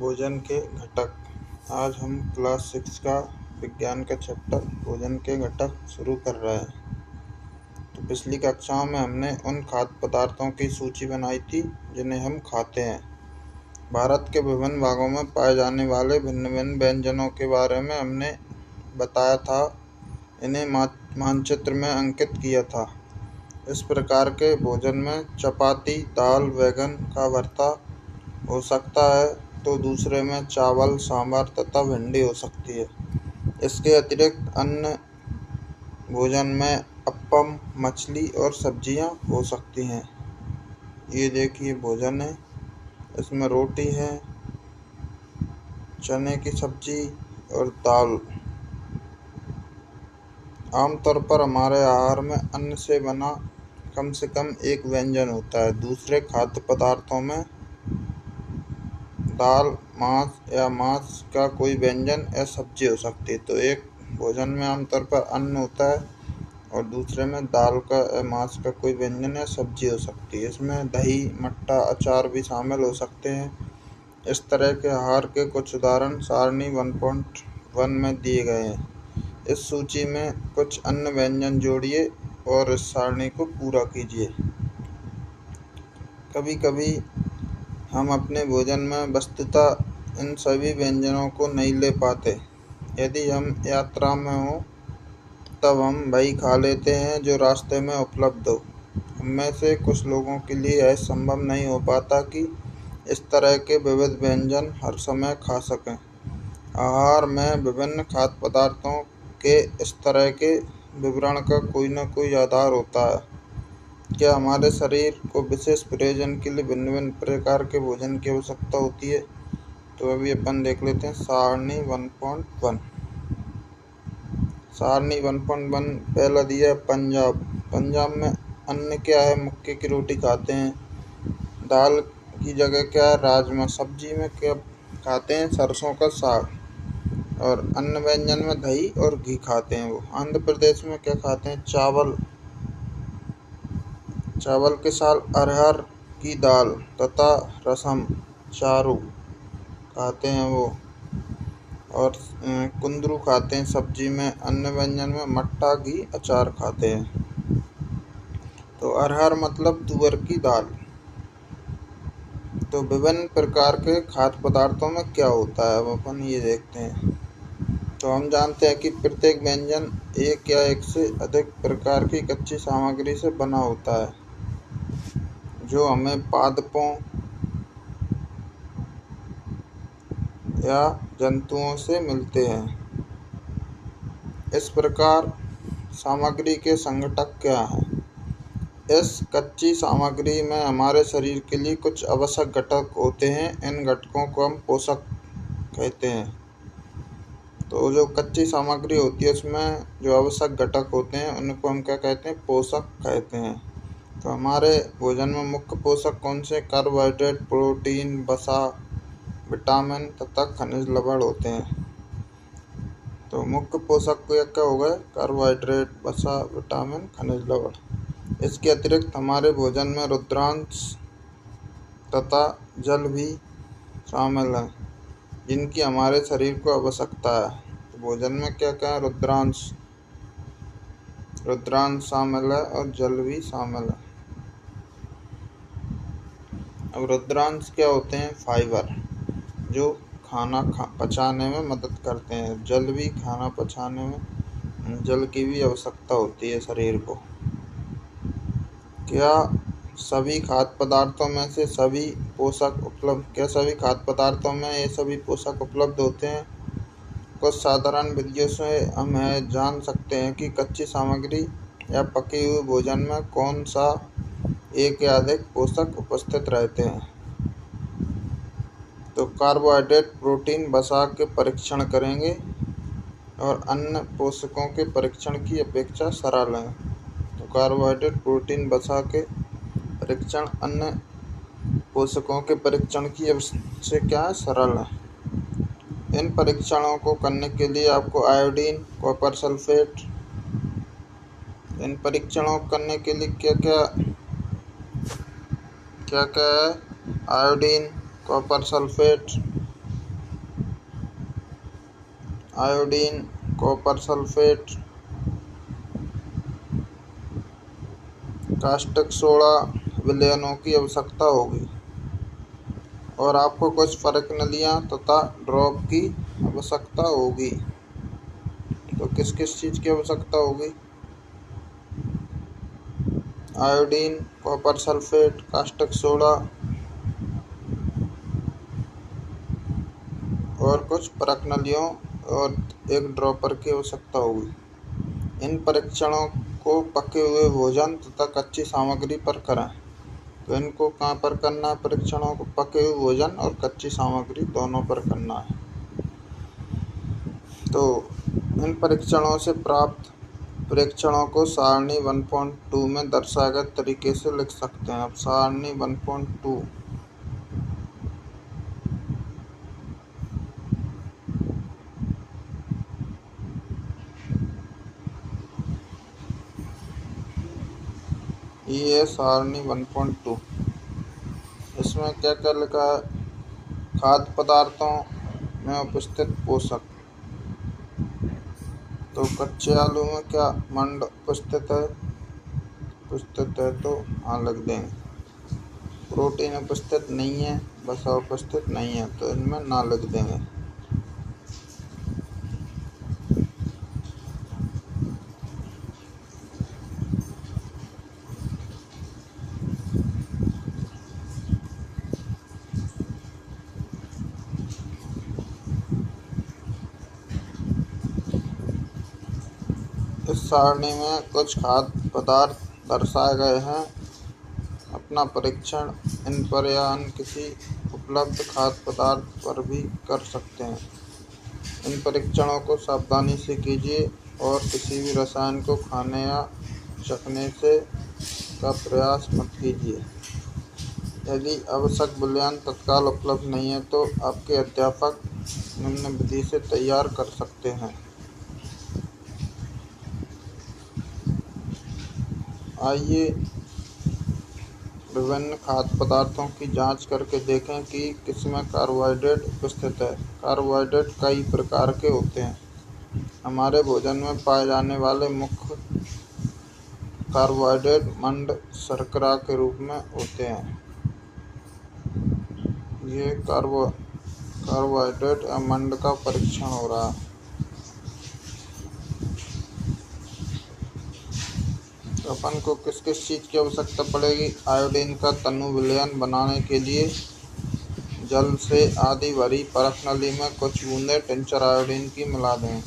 भोजन के घटक। आज हम क्लास 6 का विज्ञान का चैप्टर भोजन के घटक शुरू कर रहे हैं। तो पिछली कक्षाओं में हमने उन खाद्य पदार्थों की सूची बनाई थी जिन्हें हम खाते हैं। भारत के विभिन्न भागों में पाए जाने वाले भिन्न भिन्न व्यंजनों के बारे में हमने बताया था, इन्हें मानचित्र में अंकित किया था। इस प्रकार के भोजन में चपाती, दाल, बैंगन का भरता हो सकता है, तो दूसरे में चावल, सांभर तथा भिंडी हो सकती है। इसके अतिरिक्त अन्य भोजन में अप्पम, मछली और सब्जियां हो सकती हैं। ये देखिए भोजन है, इसमें रोटी है, चने की सब्जी और दाल। आमतौर पर हमारे आहार में अन्न से बना कम से कम एक व्यंजन होता है। दूसरे खाद्य पदार्थों में दाल, मांस या मांस का कोई व्यंजन या सब्जी हो सकती है। तो एक भोजन में आमतौर पर अन्न होता है और दूसरे में दाल का या मांस का कोई व्यंजन या सब्जी हो सकती है। इसमें दही, मट्ठा, अचार भी शामिल हो सकते हैं। इस तरह के आहार के कुछ उदाहरण सारणी 1.1 में दिए गए हैं। इस सूची में कुछ अन्य व्यंजन जोड़िए और इस सारणी को पूरा कीजिए। कभी कभी हम अपने भोजन में वस्तुतः इन सभी व्यंजनों को नहीं ले पाते। यदि हम यात्रा में हों तब हम वही खा लेते हैं जो रास्ते में उपलब्ध हो। हममें से कुछ लोगों के लिए यह संभव नहीं हो पाता कि इस तरह के विविध व्यंजन हर समय खा सकें। आहार में विभिन्न खाद्य पदार्थों के इस तरह के विवरण का कोई न कोई आधार होता है। क्या हमारे शरीर को विशेष प्रयोजन के लिए भिन्न भिन्न प्रकार के भोजन की आवश्यकता होती है? तो अभी अपन देख लेते हैं सारणी 1.1। सारणी 1.1 पहला दिया है पंजाब। पंजाब में अन्न क्या है? मक्के की रोटी खाते हैं। दाल की जगह क्या है? राजमा। सब्जी में क्या खाते हैं? सरसों का साग। और अन्य व्यंजन में दही और घी खाते हैं वो। आंध्र प्रदेश में क्या खाते हैं? चावल। चावल के साथ अरहर की दाल तथा रसम, चारू खाते हैं वो। और कुंदरू खाते हैं सब्जी में। अन्य व्यंजन में मट्ठा, घी, अचार खाते हैं। तो अरहर मतलब तुअर की दाल। तो विभिन्न प्रकार के खाद्य पदार्थों में क्या होता है, अब अपन ये देखते हैं। तो हम जानते हैं कि प्रत्येक व्यंजन एक या एक से अधिक प्रकार की कच्ची सामग्री से बना होता है, जो हमें पादपों या जंतुओं से मिलते हैं। इस प्रकार सामग्री के संघटक क्या हैं? इस कच्ची सामग्री में हमारे शरीर के लिए कुछ आवश्यक घटक होते हैं। इन घटकों को हम पोषक कहते हैं। तो जो कच्ची सामग्री होती है उसमें जो आवश्यक घटक होते हैं उनको हम क्या कहते हैं? पोषक कहते हैं। तो हमारे भोजन में मुख्य पोषक कौन से? कार्बोहाइड्रेट, प्रोटीन, वसा, विटामिन तथा खनिज लवण होते हैं। तो मुख्य पोषक क्या हो गए? कार्बोहाइड्रेट, वसा, विटामिन, खनिज लवण। इसके अतिरिक्त हमारे भोजन में रुद्रांश तथा जल भी शामिल हैं, जिनकी हमारे शरीर को आवश्यकता है। तो भोजन में क्या क्या है? रुद्रांश शामिल है और जल भी शामिल है। अब रुद्रांश क्या होते हैं? फाइबर, जो खाना पचाने में मदद करते हैं। जल भी खाना पचाने में जल की भी आवश्यकता होती है शरीर को। क्या सभी खाद्य पदार्थों में से सभी पोषक उपलब्ध क्या सभी खाद्य पदार्थों में ये सभी पोषक उपलब्ध होते हैं? कुछ साधारण विधियों से हम जान सकते हैं कि कच्ची सामग्री या पके हुए भोजन में कौन सा एक या अधिक पोषक उपस्थित रहते हैं। तो कार्बोहाइड्रेट, प्रोटीन, वसा के परीक्षण करेंगे और अन्य पोषकों के परीक्षण की अपेक्षा सरल है। तो कार्बोहाइड्रेट, प्रोटीन, वसा के परीक्षण अन्य पोषकों के परीक्षण की से क्या है? सरल है। इन परीक्षणों को करने के लिए आपको आयोडीन, कॉपर सल्फेट, इन परीक्षणों को करने के लिए क्या क्या है? Iodine, copper sulphate, iodine, copper sulphate, caustic soda विलयनों की आवश्यकता होगी और आपको कुछ प्रश्नावलियाँ तथा ड्रॉप की आवश्यकता होगी। तो किस किस चीज़ की आवश्यकता होगी? Iodine, copper sulphate, caustic soda और कुछ प्रश्नावलियों और एक ड्रॉपर की आवश्यकता होगी। इन परीक्षणों को पके हुए भोजन तथा कच्ची सामग्री पर करें। तो इनको कहाँ पर करना है? परीक्षणों को पके हुए भोजन और कच्ची सामग्री दोनों पर करना है। तो इन परीक्षणों से प्राप्त प्रेक्षणों को सारणी 1.2 में दर्शाए गए तरीके से लिख सकते हैं। अब सारणी 1.2 ये सारणी 1.2। इसमें क्या क्या लिखा है? खाद्य पदार्थों में उपस्थित पोषक। तो कच्चे आलू में क्या मंड उपस्थित है? तो हाँ लिख देंगे। प्रोटीन उपस्थित नहीं है, वसा उपस्थित नहीं है, तो इनमें ना लिख देंगे। इस सारणी में कुछ खाद्य पदार्थ दर्शाए गए हैं। अपना परीक्षण इन पर या अन्य किसी उपलब्ध खाद्य पदार्थ पर भी कर सकते हैं। इन परीक्षणों को सावधानी से कीजिए और किसी भी रसायन को खाने या चखने से का प्रयास मत कीजिए। यदि आवश्यक विलयन तत्काल उपलब्ध नहीं है तो आपके अध्यापक निम्न विधि से तैयार कर सकते हैं। आइए विभिन्न खाद्य पदार्थों की जांच करके देखें कि किसमें कार्बोहाइड्रेट उपस्थित है। कार्बोहाइड्रेट कई प्रकार के होते हैं। हमारे भोजन में पाए जाने वाले मुख्य कार्बोहाइड्रेट मंड शर्करा के रूप में होते हैं। ये कार्बोहाइड्रेट या मंड का परीक्षण हो रहा है। तो अपन को किस किस चीज़ की आवश्यकता पड़ेगी? आयोडीन का तनु विलयन बनाने के लिए जल से आधी भरी परत नली में कुछ बूंदें टिंचर आयोडीन की मिला दें।